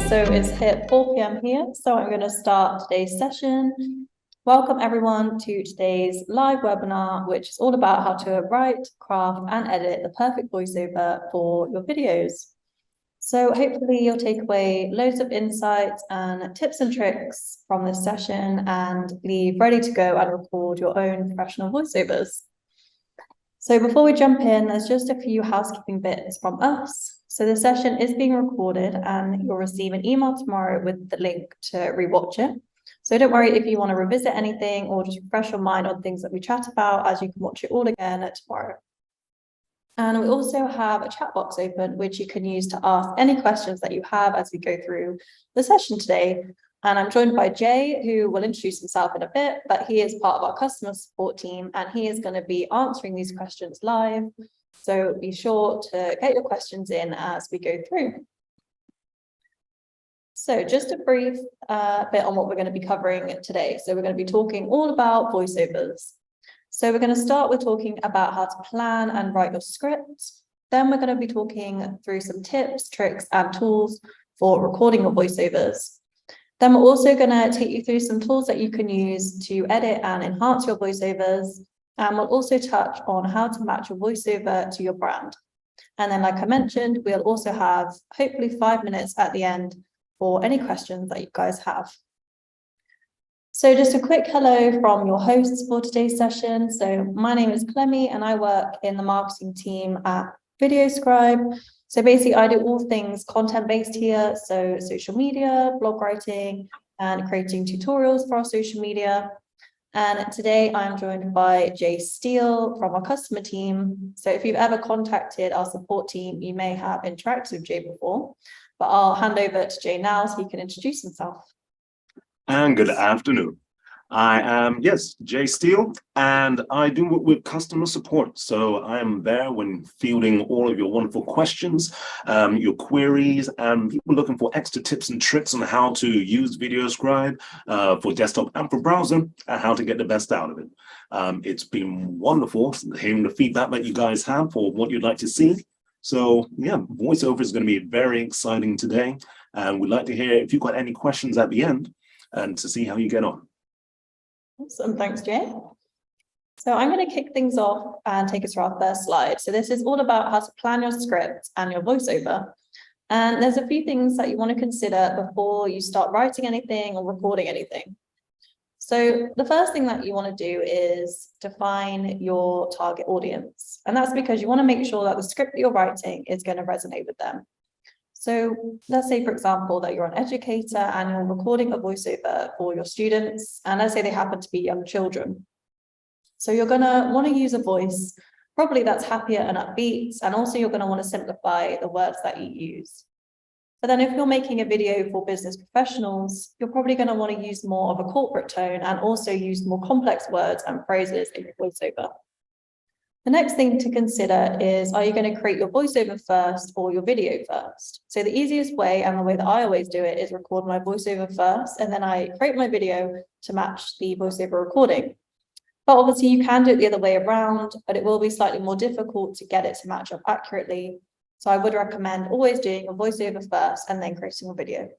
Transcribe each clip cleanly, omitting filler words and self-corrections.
So it's hit 4 p.m. here, so I'm going to start today's session. Welcome everyone to today's live webinar, which is all about how to write, craft, and edit the perfect voiceover for your videos. So hopefully you'll take away loads of insights and tips and tricks from this session and leave ready to go and record your own professional voiceovers. So before we jump in, there's just a few housekeeping bits from us. So the session is being recorded and you'll receive an email tomorrow with the link to rewatch it. So don't worry if you want to revisit anything or just refresh your mind on things that we chat about, as you can watch it all again tomorrow. And we also have a chat box open, which you can use to ask any questions that you have as we go through the session today. And I'm joined by Jay, who will introduce himself in a bit, but he is part of our customer support team and he is going to be answering these questions live. So be sure to get your questions in as we go through. So just a brief bit on what we're going to be covering today. So we're going to be talking all about voiceovers. So we're going to start with talking about how to plan and write your script. Then we're going to be talking through some tips, tricks, and tools for recording your voiceovers. Then we're also going to take you through some tools that you can use to edit and enhance your voiceovers. And we'll also touch on how to match your voiceover to your brand. And then, like I mentioned, we'll also have hopefully 5 minutes at the end for any questions that you guys have. So just a quick hello from your hosts for today's session. So my name is Clemmy and I work in the marketing team at VideoScribe. So basically I do all things content-based here. So social media, blog writing, and creating tutorials for our social media. And today I'm joined by Jay Steele from our customer team. So if you've ever contacted our support team, you may have interacted with Jay before, but I'll hand over to Jay now so he can introduce himself. And good afternoon. I am, Jay Steele, and I do work with customer support. So I am there when fielding all of your wonderful questions, your queries, and people looking for extra tips and tricks on how to use VideoScribe for desktop and for browser, and how to get the best out of it. It's been wonderful hearing the feedback that you guys have for what you'd like to see. So yeah, VoiceOver is going to be very exciting today, and we'd like to hear if you've got any questions at the end and to see how you get on. Awesome, thanks, Jay. So I'm going to kick things off and take us through our first slide. So this is all about how to plan your script and your voiceover. And there's a few things that you want to consider before you start writing anything or recording anything. So the first thing that you want to do is define your target audience. And that's because you want to make sure that the script that you're writing is going to resonate with them. So let's say, for example, that you're an educator and you're recording a voiceover for your students, and let's say they happen to be young children. So you're going to want to use a voice probably that's happier and upbeat, and also you're going to want to simplify the words that you use. But then if you're making a video for business professionals, you're probably going to want to use more of a corporate tone and also use more complex words and phrases in your voiceover. The next thing to consider is, are you going to create your voiceover first or your video first? So the easiest way, and the way that I always do it, is record my voiceover first, and then I create my video to match the voiceover recording. But obviously you can do it the other way around, but it will be slightly more difficult to get it to match up accurately. So I would recommend always doing a voiceover first and then creating a video.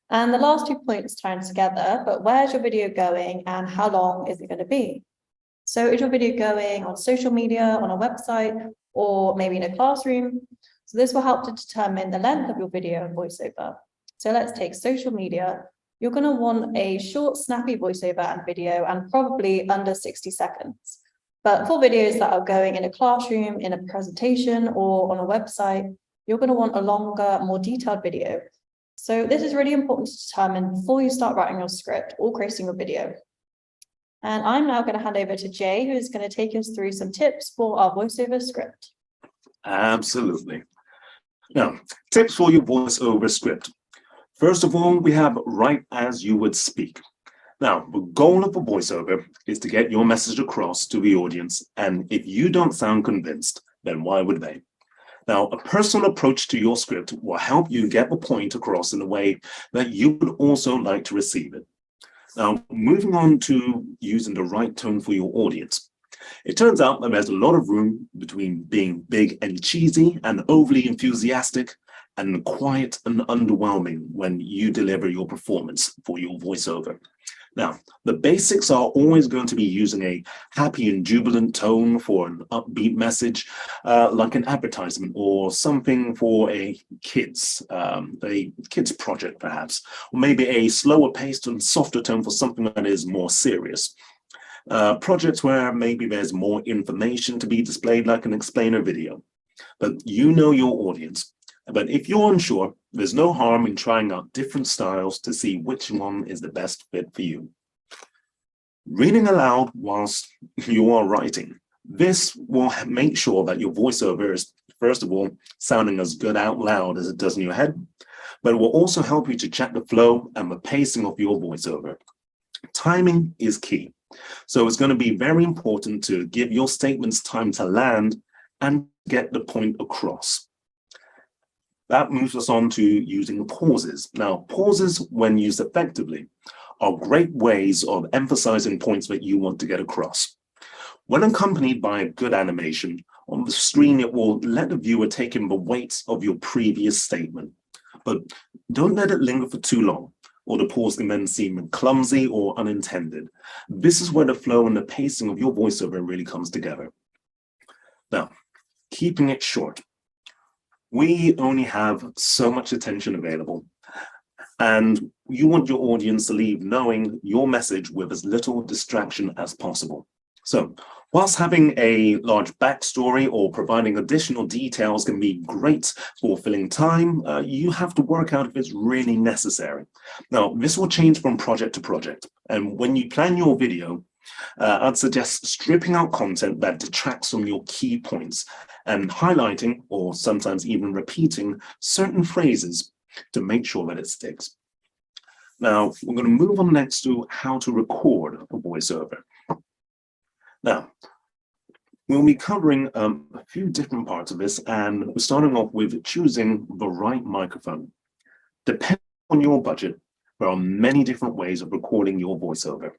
And the last 2 points tie together, but where's your video going and how long is it going to be? So is your video going on social media, on a website, or maybe in a classroom? So this will help to determine the length of your video and voiceover. So let's take social media. You're going to want a short, snappy voiceover and video, and probably under 60 seconds. But for videos that are going in a classroom, in a presentation, or on a website, you're going to want a longer, more detailed video. So this is really important to determine before you start writing your script or creating your video. And I'm now going to hand over to Jay, who's going to take us through some tips for our voiceover script. Absolutely. Now, tips for your voiceover script. First of all, we have write as you would speak. Now, the goal of a voiceover is to get your message across to the audience. And if you don't sound convinced, then why would they? Now, a personal approach to your script will help you get the point across in a way that you would also like to receive it. Now, moving on to using the right tone for your audience. It turns out that there's a lot of room between being big and cheesy and overly enthusiastic and quiet and underwhelming when you deliver your performance for your voiceover. Now, the basics are always going to be using a happy and jubilant tone for an upbeat message, like an advertisement or something for a kids project perhaps, or maybe a slower paced and softer tone for something that is more serious. Projects where maybe there's more information to be displayed, like an explainer video. But you know your audience. But if you're unsure, there's no harm in trying out different styles to see which one is the best fit for you. Reading aloud whilst you are writing. This will make sure that your voiceover is, first of all, sounding as good out loud as it does in your head, but it will also help you to check the flow and the pacing of your voiceover. Timing is key. So it's going to be very important to give your statements time to land and get the point across. That moves us on to using pauses. Now, pauses, when used effectively, are great ways of emphasizing points that you want to get across. When accompanied by a good animation, on the screen it will let the viewer take in the weight of your previous statement. But don't let it linger for too long, or the pause can then seem clumsy or unintended. This is where the flow and the pacing of your voiceover really comes together. Now, keeping it short. We only have so much attention available, and you want your audience to leave knowing your message with as little distraction as possible. So, whilst having a large backstory or providing additional details can be great for filling time, you have to work out if it's really necessary. Now, this will change from project to project, and when you plan your video, I'd suggest stripping out content that detracts from your key points and highlighting, or sometimes even repeating, certain phrases to make sure that it sticks. Now, we're going to move on next to how to record a voiceover. Now, we'll be covering a few different parts of this, and we're starting off with choosing the right microphone. Depending on your budget, there are many different ways of recording your voiceover.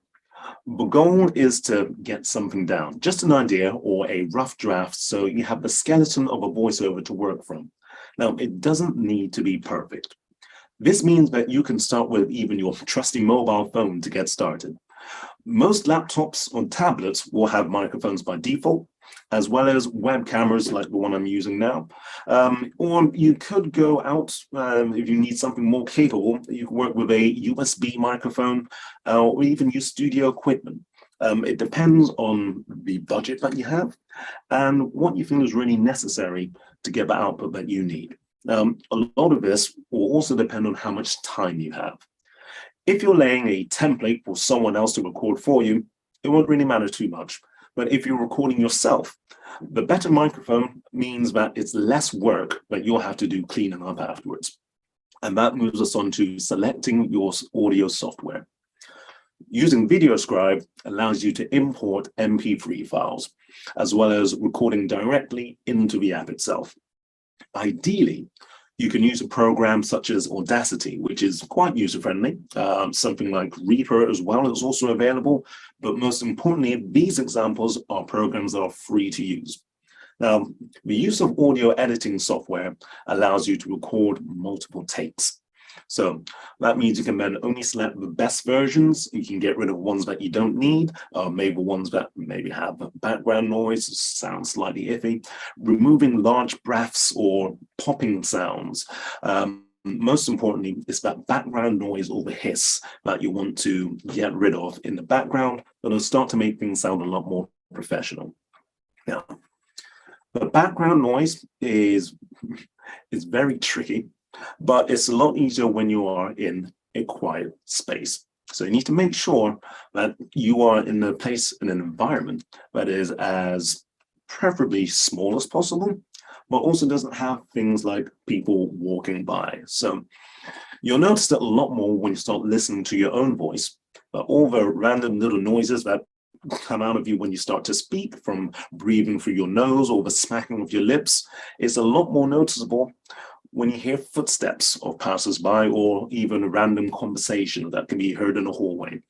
The goal is to get something down, just an idea or a rough draft, so you have the skeleton of a voiceover to work from. Now, it doesn't need to be perfect. This means that you can start with even your trusty mobile phone to get started. Most laptops or tablets will have microphones by default, as well as web cameras like the one I'm using now. Or you could go out, if you need something more capable, you can work with a USB microphone or even use studio equipment. It depends on the budget that you have and what you feel is really necessary to get the output that you need. A lot of this will also depend on how much time you have. If you're laying a template for someone else to record for you, it won't really matter too much. But if you're recording yourself, the better microphone means that it's less work that you'll have to do cleaning up afterwards. And that moves us on to selecting your audio software. Using VideoScribe allows you to import MP3 files, as well as recording directly into the app itself. Ideally, you can use a program such as Audacity, which is quite user-friendly. Something like Reaper as well is also available. But most importantly, these examples are programs that are free to use. Now, the use of audio editing software allows you to record multiple takes. So that means you can then only select the best versions. You can get rid of ones that you don't need, maybe ones that maybe have background noise, sound slightly iffy, removing large breaths or popping sounds. Most importantly, it's that background noise or the hiss that you want to get rid of in the background. It'll start to make things sound a lot more professional. Now, the background noise is very tricky, but it's a lot easier when you are in a quiet space. So you need to make sure that you are in a place, in an environment that is as preferably small as possible, but also doesn't have things like people walking by. So you'll notice that a lot more when you start listening to your own voice, but all the random little noises that come out of you when you start to speak, from breathing through your nose or the smacking of your lips, is a lot more noticeable when you hear footsteps of passers-by or even a random conversation that can be heard in a hallway.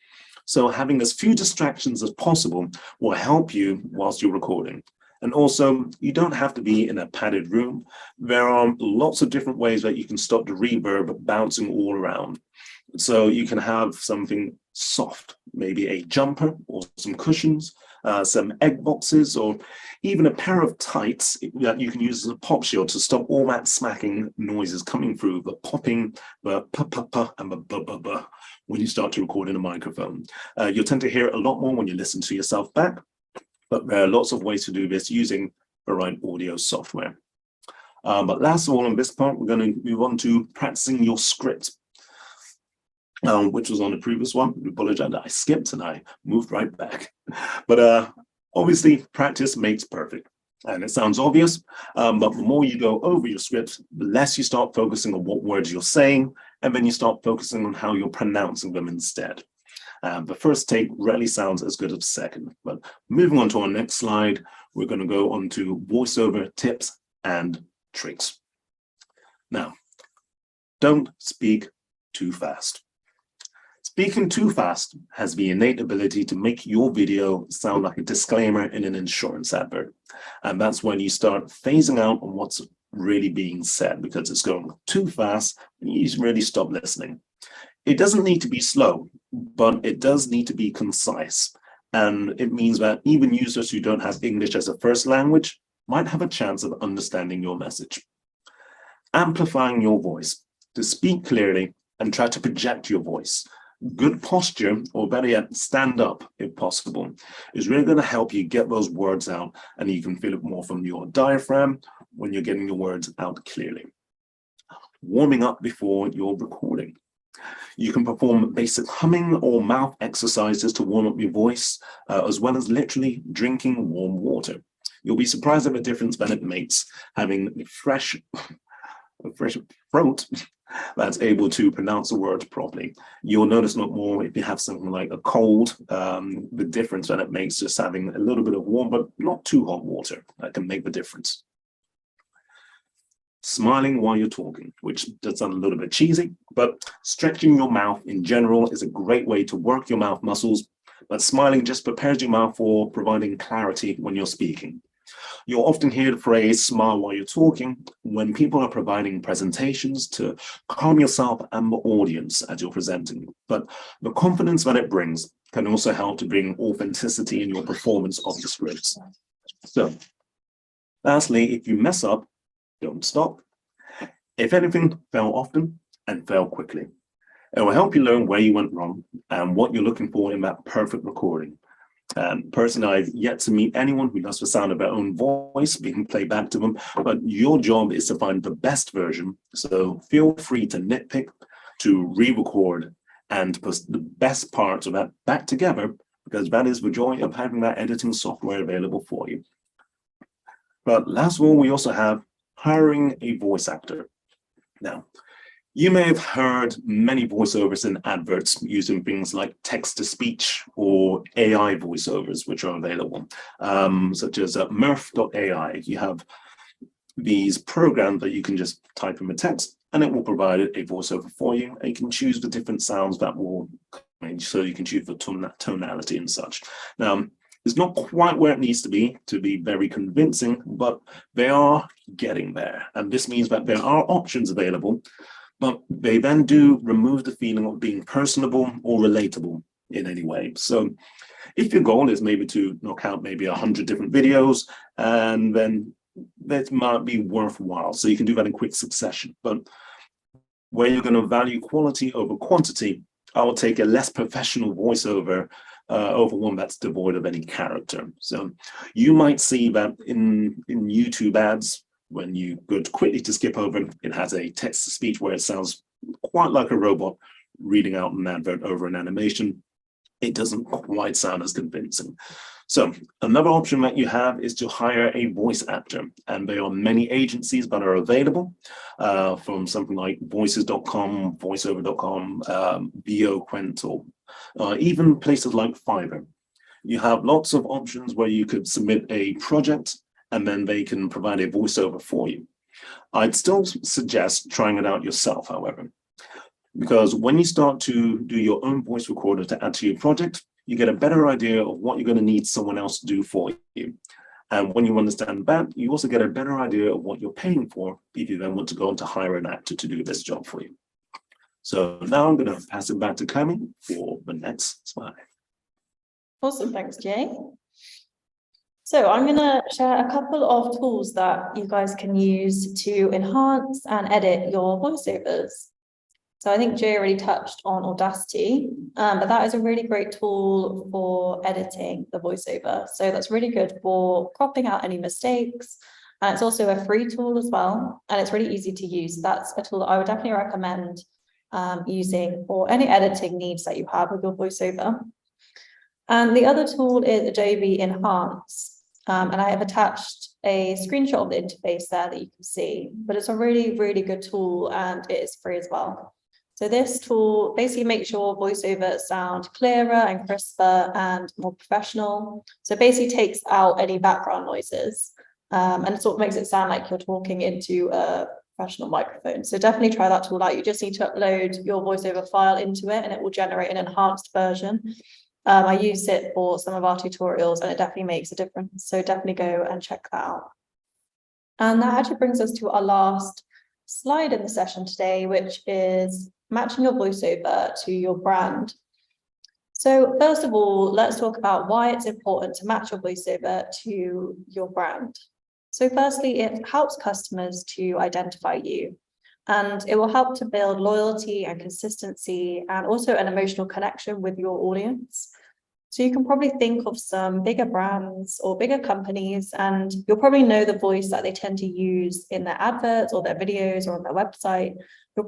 So having as few distractions as possible will help you whilst you're recording. And also, you don't have to be in a padded room. There are lots of different ways that you can stop the reverb bouncing all around. So you can have something soft, maybe a jumper or some cushions, some egg boxes, or even a pair of tights that you can use as a pop shield to stop all that smacking noises coming through, the popping, the pa and the buh when you start to record in a microphone. You'll tend to hear it a lot more when you listen to yourself back, but there are lots of ways to do this using the right audio software. But last of all, in this part, we're going to move on to practicing your script, which was on the previous one. I apologize, I skipped and I moved right back. But obviously, practice makes perfect. And it sounds obvious, but the more you go over your script, the less you start focusing on what words you're saying, and then you start focusing on how you're pronouncing them instead. The first take rarely sounds as good as the second. But moving on to our next slide, we're going to go on to voiceover tips and tricks. Now, don't speak too fast. Speaking too fast has the innate ability to make your video sound like a disclaimer in an insurance advert. And that's when you start phasing out on what's really being said, because it's going too fast and you really stop listening. It doesn't need to be slow, but it does need to be concise. And it means that even users who don't have English as a first language might have a chance of understanding your message. Amplifying your voice, to speak clearly and try to project your voice. Good posture, or better yet, stand up if possible, is really going to help you get those words out, and you can feel it more from your diaphragm when you're getting your words out clearly. Warming up before you're recording. You can perform basic humming or mouth exercises to warm up your voice, as well as literally drinking warm water. You'll be surprised at the difference that it makes having a fresh throat that's able to pronounce the words properly. You'll notice a lot more if you have something like a cold, the difference that it makes just having a little bit of warm but not too hot water. That can make the difference. Smiling while you're talking, which does sound a little bit cheesy, but stretching your mouth in general is a great way to work your mouth muscles, but smiling just prepares your mouth for providing clarity when you're speaking. You'll often hear the phrase smile while you're talking when people are providing presentations to calm yourself and the audience as you're presenting. But the confidence that it brings can also help to bring authenticity in your performance of the scripts. So, lastly, if you mess up, don't stop. If anything, fail often and fail quickly. It will help you learn where you went wrong and what you're looking for in that perfect recording. Personally, I've yet to meet anyone who loves the sound of their own voice being played back to them, but your job is to find the best version. So feel free to nitpick, to re-record, and put the best parts of that back together, because that is the joy of having that editing software available for you. But last of all, we also have hiring a voice actor. Now, you may have heard many voiceovers in adverts using things like text-to-speech or AI voiceovers, which are available, such as Murph.ai. You have these programs that you can just type in the text, and it will provide a voiceover for you. And you can choose the different sounds that will, so you can choose the tonality and such. Now, it's not quite where it needs to be very convincing, but they are getting there. And this means that there are options available, but they then do remove the feeling of being personable or relatable in any way. So if your goal is maybe to knock out maybe 100 different videos, and then that might be worthwhile. So you can do that in quick succession. But where you're going to value quality over quantity, I will take a less professional voiceover over one that's devoid of any character. So you might see that in YouTube ads, when you go quickly to skip over, it has a text-to-speech where it sounds quite like a robot reading out an advert over an animation. It doesn't quite sound as convincing. So another option that you have is to hire a voice actor, and there are many agencies that are available, from something like voices.com, voiceover.com, VoQuent, or even places like Fiverr. You have lots of options where you could submit a project and then they can provide a voiceover for you. I'd still suggest trying it out yourself, however, because when you start to do your own voice recorder to add to your project, you get a better idea of what you're going to need someone else to do for you. And when you understand that, you also get a better idea of what you're paying for if you then want to go on to hire an actor to do this job for you. So now I'm going to pass it back to Cami for the next slide. Awesome, thanks, Jay. So I'm going to share a couple of tools that you guys can use to enhance and edit your voiceovers. So I think Jay already touched on Audacity, but that is a really great tool for editing the voiceover. So that's really good for cropping out any mistakes. And it's also a free tool as well, and it's really easy to use. That's a tool that I would definitely recommend using for any editing needs that you have with your voiceover. And the other tool is Adobe Enhance. And I have attached a screenshot of the interface there that you can see, but it's a really, really good tool and it is free as well. So this tool basically makes your voiceover sound clearer and crisper and more professional. So it basically takes out any background noises and it sort of makes it sound like you're talking into a professional microphone. So definitely try that tool out. You just need to upload your voiceover file into it and it will generate an enhanced version. I use it for some of our tutorials and it definitely makes a difference. So definitely go and check that out. And that actually brings us to our last slide in the session today, which is matching your voiceover to your brand. So first of all, let's talk about why it's important to match your voiceover to your brand. So firstly, it helps customers to identify you. And it will help to build loyalty and consistency and also an emotional connection with your audience. So you can probably think of some bigger brands or bigger companies, and you'll probably know the voice that they tend to use in their adverts or their videos or on their website.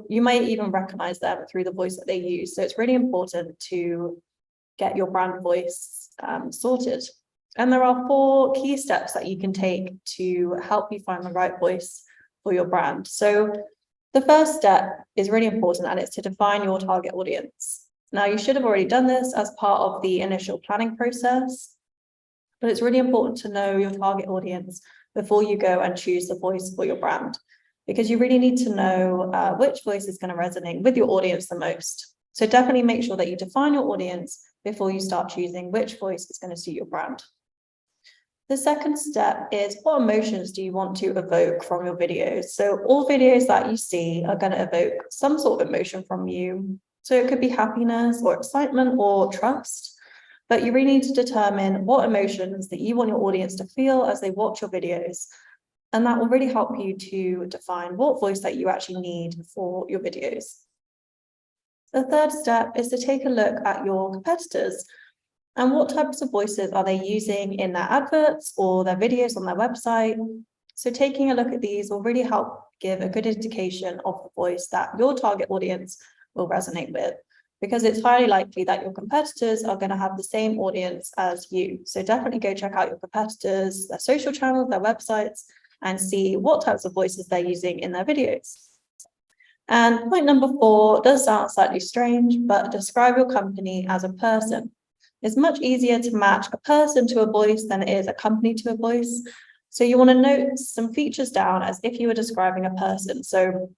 You might even recognize them through the voice that they use. So it's really important to get your brand voice sorted. And there are 4 key steps that you can take to help you find the right voice for your brand. So the first step is really important, and it's to define your target audience. Now, you should have already done this as part of the initial planning process, but it's really important to know your target audience before you go and choose the voice for your brand, because you really need to know which voice is going to resonate with your audience the most. So definitely make sure that you define your audience before you start choosing which voice is going to suit your brand. The second step is, what emotions do you want to evoke from your videos? So all videos that you see are going to evoke some sort of emotion from you. So it could be happiness or excitement or trust, but you really need to determine what emotions that you want your audience to feel as they watch your videos. And that will really help you to define what voice that you actually need for your videos. The third step is to take a look at your competitors. And what types of voices are they using in their adverts or their videos on their website? So taking a look at these will really help give a good indication of the voice that your target audience will resonate with, because it's highly likely that your competitors are going to have the same audience as you. So definitely go check out your competitors, their social channels, their websites, and see what types of voices they're using in their videos. And point number 4 does sound slightly strange, but describe your company as a person. It's much easier to match a person to a voice than it is a company to a voice. So you want to note some features down as if you were describing a person. So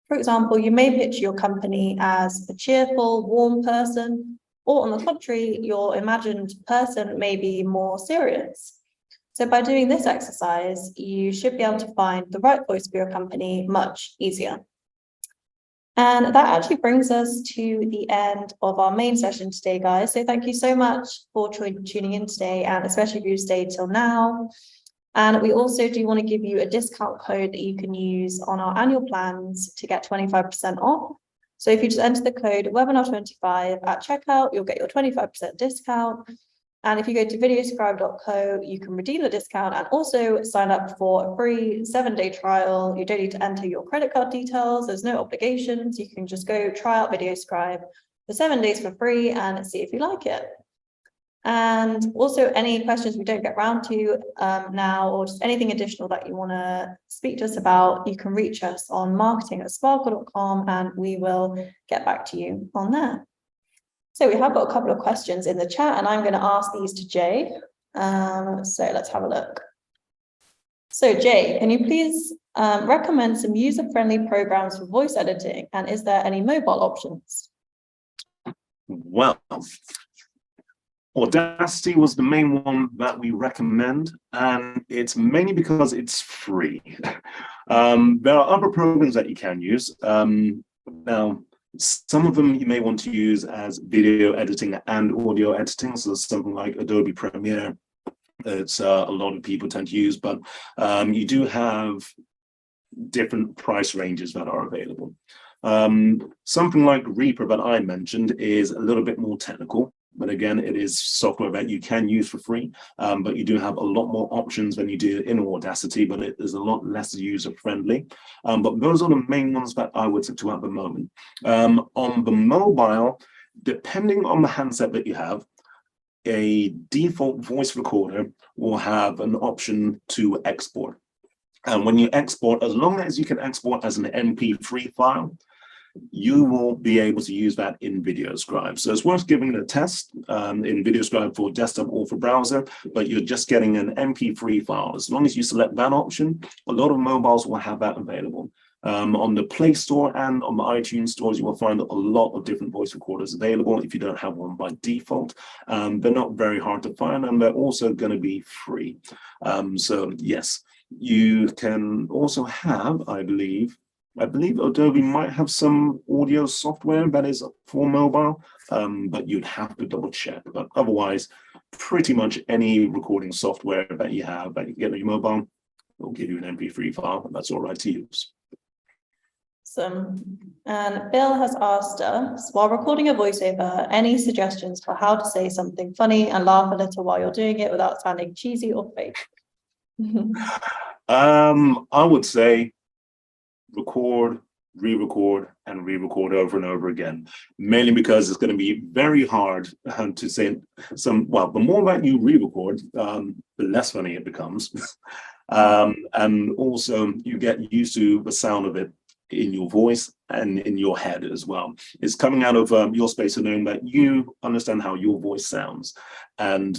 for example, you may picture your company as a cheerful, warm person, or on the contrary, your imagined person may be more serious. So by doing this exercise, you should be able to find the right voice for your company much easier. And that actually brings us to the end of our main session today, guys. So thank you so much for tuning in today, and especially if you stayed till now. And we also do want to give you a discount code that you can use on our annual plans to get 25% off. So if you just enter the code webinar25 at checkout, you'll get your 25% discount. And if you go to VideoScribe.co, you can redeem the discount and also sign up for a free 7-day trial. You don't need to enter your credit card details. There's no obligations. You can just go try out VideoScribe for 7 days for free and see if you like it. And also any questions we don't get around to now, or just anything additional that you want to speak to us about, you can reach us on marketing@sparkle.com and we will get back to you on there. So we have got a couple of questions in the chat and I'm going to ask these to Jay. So let's have a look. So Jay, can you please recommend some user-friendly programs for voice editing, and is there any mobile options? Well, Audacity was the main one that we recommend, and it's mainly because it's free. There are other programs that you can use. Now, some of them you may want to use as video editing and audio editing, so something like Adobe Premiere. It's a lot of people tend to use, but you do have different price ranges that are available. Something like Reaper that I mentioned is a little bit more technical, but again, it is software that you can use for free, but you do have a lot more options than you do in Audacity, but it is a lot less user friendly. But those are the main ones that I would stick to at the moment. On the mobile, depending on the handset that you have, a default voice recorder will have an option to export. And when you export, as long as you can export as an MP3 file, you will be able to use that in VideoScribe. So it's worth giving it a test in VideoScribe for desktop or for browser, but you're just getting an MP3 file. As long as you select that option, a lot of mobiles will have that available. On the Play Store and on the iTunes stores, you will find a lot of different voice recorders available if you don't have one by default. They're not very hard to find, and they're also going to be free. So yes, you can also have, I believe Adobe might have some audio software that is for mobile, but you'd have to double check. But otherwise, pretty much any recording software that you have that you get on your mobile will give you an MP3 file, and that's all right to use. And Bill has asked us, while recording a voiceover, any suggestions for how to say something funny and laugh a little while you're doing it without sounding cheesy or fake? I would say record, re-record, and re-record over and over again, mainly because it's going to be very hard to say well, the more that you re-record, the less funny it becomes. And also you get used to the sound of it in your voice and in your head as well. It's coming out of your space of knowing that you understand how your voice sounds. And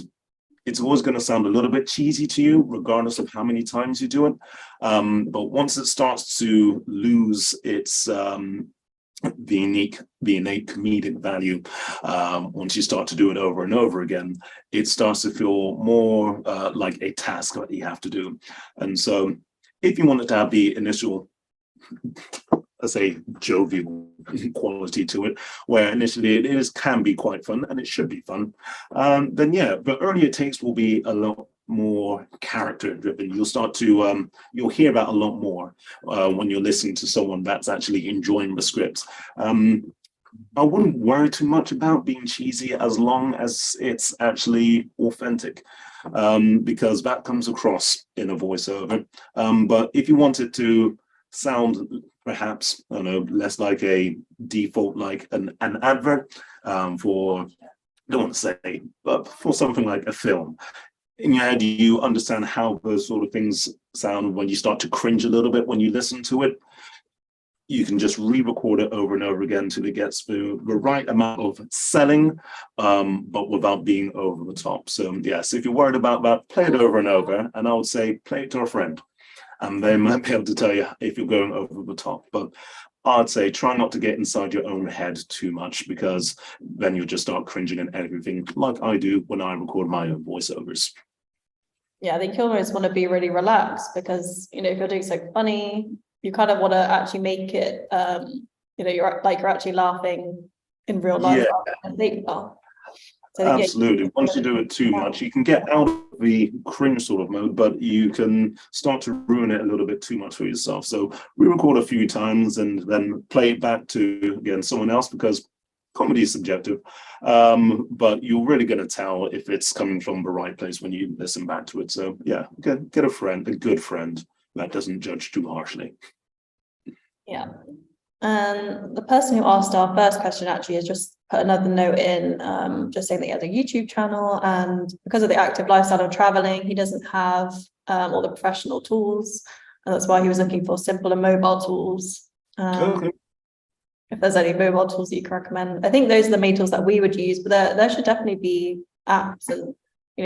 it's always going to sound a little bit cheesy to you, regardless of how many times you do it. But once it starts to lose its the innate comedic value, once you start to do it over and over again, it starts to feel more like a task that you have to do. And so if you wanted to have the initial, let's say, jovial quality to it, where initially it can be quite fun, and it should be fun, then yeah, the earlier takes will be a lot more character driven. You'll start to you'll hear that a lot more when you're listening to someone that's actually enjoying the script. I wouldn't worry too much about being cheesy as long as it's actually authentic, because that comes across in a voiceover. But if you want it to sound perhaps, I don't know, less like a default, like an advert for, I don't want to say, but for something like a film, in your head you understand how those sort of things sound when you start to cringe a little bit when you listen to it. You can just re-record it over and over again till it gets the right amount of selling, but without being over the top. So yes, if you're worried about that, play it over and over, and I would say play it to a friend, and they might be able to tell you if you're going over the top. But I'd say try not to get inside your own head too much, because then you'll just start cringing at everything, like I do when I record my own voiceovers. Yeah, I think you almost want to be really relaxed, because, you know, if you're doing something funny, you kind of want to actually make it, you know, you're actually laughing in real life. Yeah. So, absolutely. Yeah, once you do it too much, you can get out of the cringe sort of mode, but you can start to ruin it a little bit too much for yourself. So re-record a few times and then play it back to, again, someone else, because comedy is subjective. But you're really going to tell if it's coming from the right place when you listen back to it. So yeah, get a friend, a good friend that doesn't judge too harshly. Yeah. And the person who asked our first question actually has just put another note in, just saying that he has a YouTube channel, and because of the active lifestyle of traveling, he doesn't have all the professional tools, and that's why he was looking for simple and mobile tools. Okay. If there's any mobile tools that you can recommend, I think those are the main tools that we would use, but there should definitely be apps and,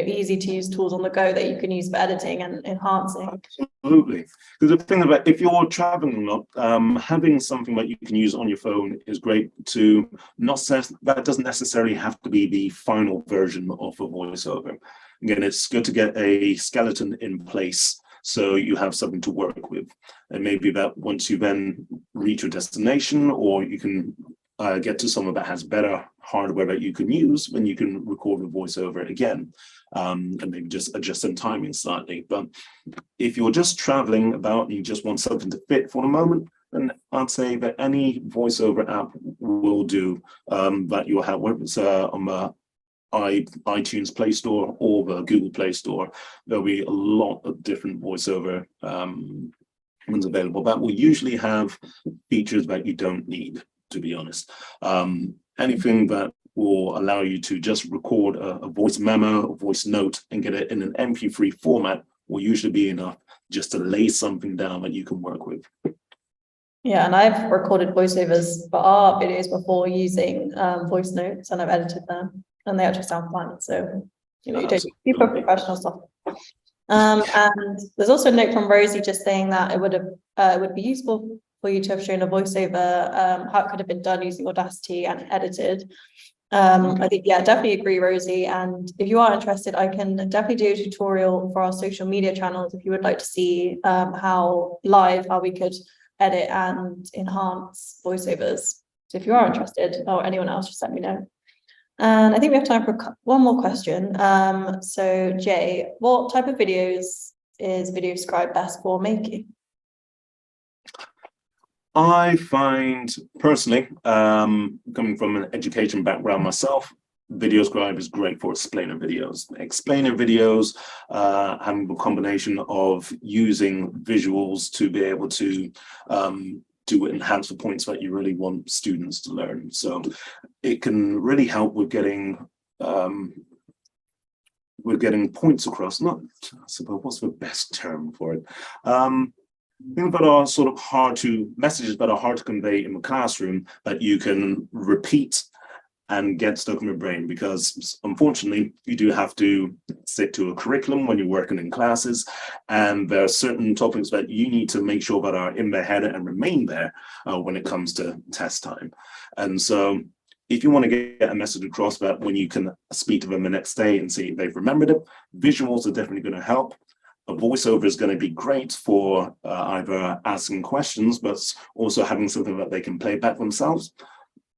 easy to use tools on the go that you can use for editing and enhancing. Absolutely. Because the thing about, if you're traveling a lot, having something that you can use on your phone is great to that doesn't necessarily have to be the final version of a voiceover. Again, it's good to get a skeleton in place so you have something to work with. And maybe that once you then reach your destination, or you can get to someone that has better hardware that you can use, when you can record a voiceover again, and maybe just adjust some timing slightly. But if you're just traveling about and you just want something to fit for the moment, then I'd say that any voiceover app will do, that you'll have, whether it's on the iTunes Play Store or the Google Play Store. There'll be a lot of different voiceover ones available that will usually have features that you don't need, to be honest. Anything that will allow you to just record a voice memo, a voice note, and get it in an MP3 format will usually be enough just to lay something down that you can work with. Yeah, and I've recorded voiceovers for our videos before using voice notes, and I've edited them, and they actually sound fine. So, you don't keep a professional stuff. And there's also a note from Rosie just saying that it would be useful for you to have shown a voiceover, how it could have been done using Audacity and edited. I think, yeah, definitely agree, Rosie. And if you are interested, I can definitely do a tutorial for our social media channels if you would like to see how we could edit and enhance voiceovers. So if you are interested, or anyone else, just let me know. And I think we have time for one more question. So Jay, what type of videos is VideoScribe best for making? I find personally, coming from an education background myself, VideoScribe is great for explainer videos. Explainer videos, having a combination of using visuals to be able to enhance the points that you really want students to learn. So it can really help with getting points across. Not, I suppose, what's the best term for it? Things that are sort of messages that are hard to convey in the classroom that you can repeat and get stuck in your brain, because unfortunately you do have to stick to a curriculum when you're working in classes, and there are certain topics that you need to make sure that are in their head and remain there when it comes to test time. And so if you want to get a message across that when you can speak to them the next day and see if they've remembered it, visuals are definitely going to help. A voiceover is going to be great for either asking questions, but also having something that they can play back themselves.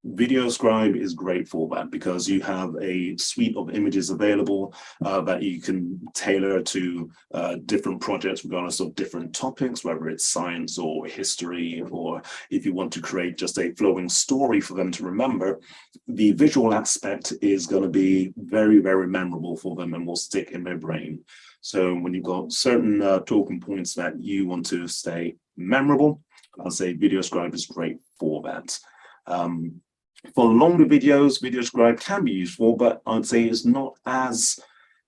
VideoScribe is great for that because you have a suite of images available that you can tailor to different projects regardless of different topics, whether it's science or history, or if you want to create just a flowing story for them to remember, the visual aspect is going to be very, very memorable for them and will stick in their brain. So when you've got certain talking points that you want to stay memorable, I'll say VideoScribe is great for that. For longer videos, VideoScribe can be useful, but I'd say it's not as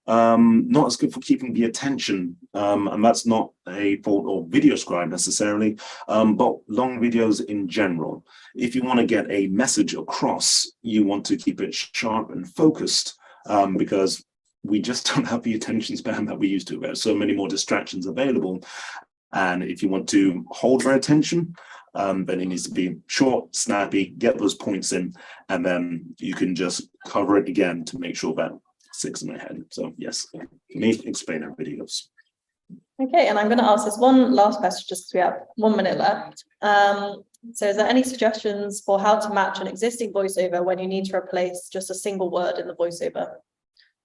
good for keeping the attention, and that's not a fault of VideoScribe necessarily, but long videos in general. If you want to get a message across, you want to keep it sharp and focused, because we just don't have the attention span that we used to. There's so many more distractions available, and if you want to hold their attention, then it needs to be short, snappy, get those points in, and then you can just cover it again to make sure that sticks in my head. So yes, for me, explainer videos. Okay, and I'm going to ask this one last question just because we have 1 minute left. So is there any suggestions for how to match an existing voiceover when you need to replace just a single word in the voiceover?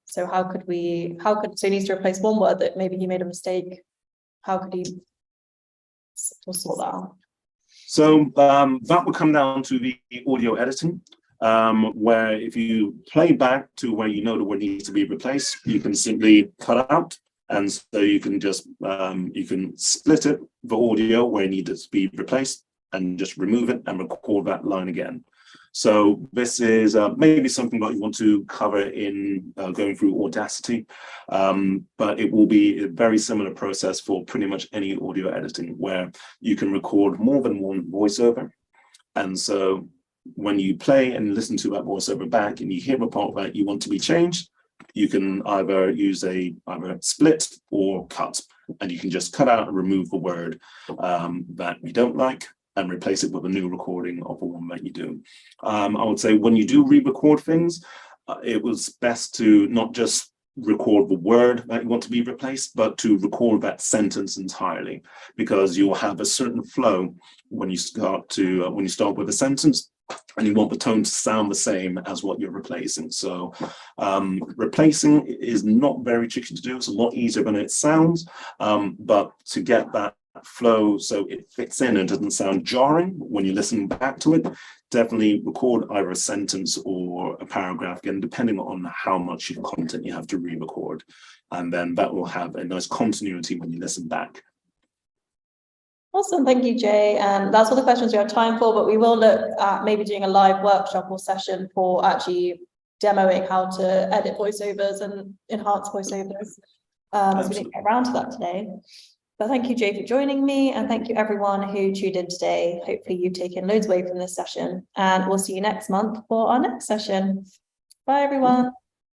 So so he needs to replace one word that maybe he made a mistake. How could he sort that out? So that would come down to the audio editing, where if you play back to where you know the word needs to be replaced, you can simply cut out. And so you can just, you can split it, the audio where it needed to be replaced, and just remove it and record that line again. So this is maybe something that you want to cover in going through Audacity, but it will be a very similar process for pretty much any audio editing, where you can record more than one voiceover. And so when you play and listen to that voiceover back and you hear a part that you want to be changed, you can either use either split or cut, and you can just cut out and remove the word that you don't like and replace it with a new recording of the one that you do. I would say when you do re-record things, it was best to not just record the word that you want to be replaced, but to record that sentence entirely, because you'll have a certain flow when you start with a sentence, and you want the tone to sound the same as what you're replacing. So replacing is not very tricky to do. It's a lot easier than it sounds, but to get that flow so it fits in and doesn't sound jarring when you listen back to it, definitely record either a sentence or a paragraph, again, depending on how much content you have to re-record. And then that will have a nice continuity when you listen back. Awesome, thank you, Jay. And that's all the questions we have time for, but we will look at maybe doing a live workshop or session for actually demoing how to edit voiceovers and enhance voiceovers, as we didn't get around to that today. But thank you, Jay, for joining me, and thank you everyone who tuned in today. Hopefully you've taken loads away from this session, and we'll see you next month for our next session. Bye, everyone.